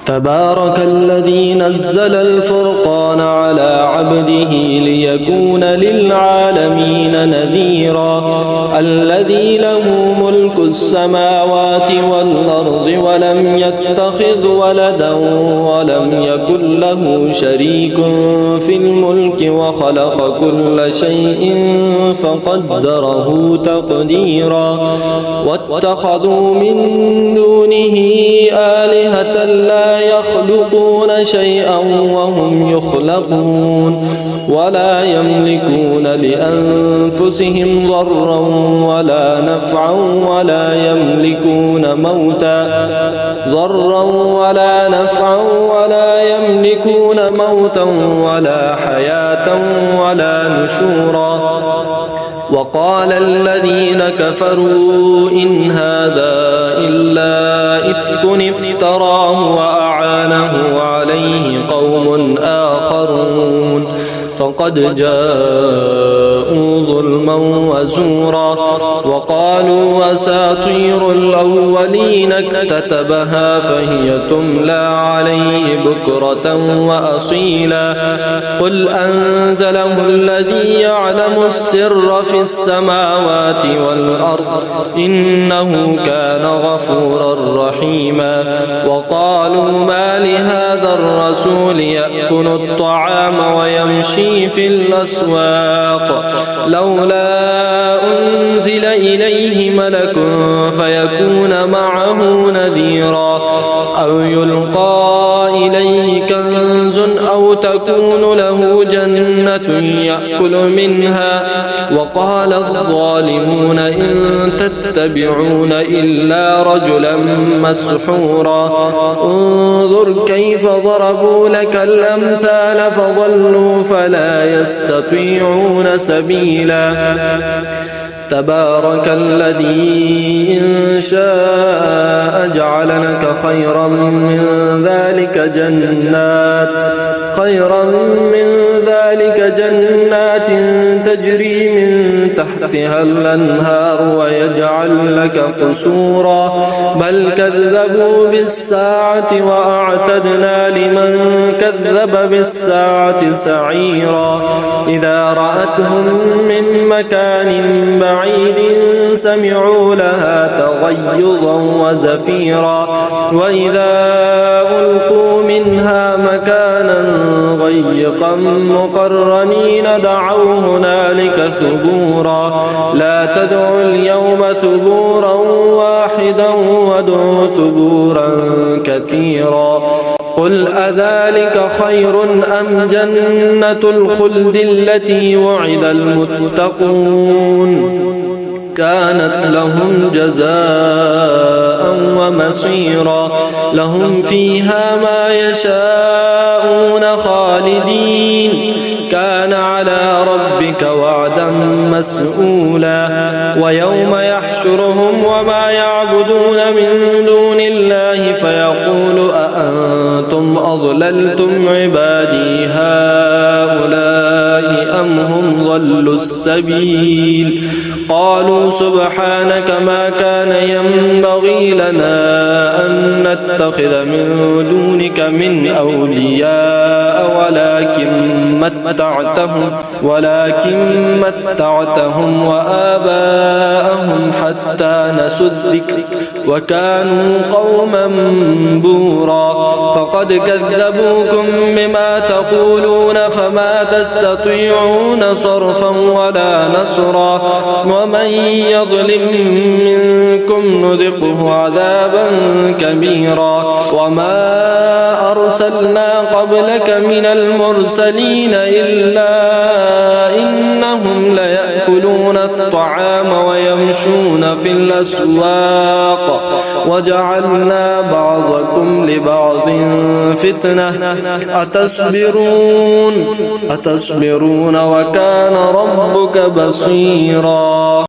تبارك الذي نزل الفرقان على عبده ليكون للعالمين نذيرا الذي له ملك السماوات والأرض ولم يتخذ ولدا ولم يكن له شريك في الملك وخلق كل شيء فقدره تقديرا واتخذوا من دونه آلهة لا يخلقون شيئا وهم يخلقون ولا يملكون لأنفسهم ضرا ولا نفعا ولا يملكون موتا ولا حياة ولا نشورا وقال الذين كفروا إن هذا إلا إفك افتراه وأعانه عليه قوم آخرون فقد جاءوا ظلما وزورا وقالوا أساطير الأولين اكتتبها فهي تملى عليه بكرة وأصيلا قل أنزله الذي يعلم السر في السماوات والأرض إنه كان غفورا رحيما وقالوا ما لهذا الرسول يأكل الطعام ويمشي في الأسواق لولا أنزل إليه ملك فيكون معه نذيرا أو يلقى إليه كنز أو تكون له جنة يأكل منها وقال الظالمون إن تتبعون إلا رجلا مسحورا انظر كيف ضربوا لك الأمثال فضلوا فلا يستطيعون سبيلا تبارك الذي إن شاء جعل لك خيرا من ذلك جنات تجري من تحتها الأنهار ويجعل لك قصورا بل كذبوا بالساعة وأعتدنا لمن كذب بالساعة سعيرا إذا رأتهم من مكان بعيد سمعوا لها تغيظا وزفيرا وإذا ألقوا منها مكانا ضيقا مقرنين دعوا هنالك ثبورا لا تدعوا اليوم ثبورا واحدا وادعوا ثبورا كثيرا قل أذلك خير أم جنة الخلد التي وعد المتقون كانت لهم جزاء ومصيرا لهم فيها ما يشاءون خالدين كان على ربك وعدا مسئولا ويوم يحشرهم وما يعبدون من دون الله فيقول أأنتم أضللتم عبادي هؤلاء أم هم ضلوا السبيل قالوا سبحانك ما كان ينبغي لنا أن نتخذ من دونك من أولياء ولكن متعتهم وآباءهم حتى نسوا الذكر وكانوا قوما بورا فقد كذبوكم بما تقولون فما تستطيعون صرفا ولا نصرا ومن يظلم منكم نذقه عذابا كبيرا وما أرسلنا قبلك من المرسلين إلا إنهم ليأكلون الطعام ويمشون في الأسواق وجعلنا بعضكم لبعض فتنة أتصبرون وكان ربك بصيرا.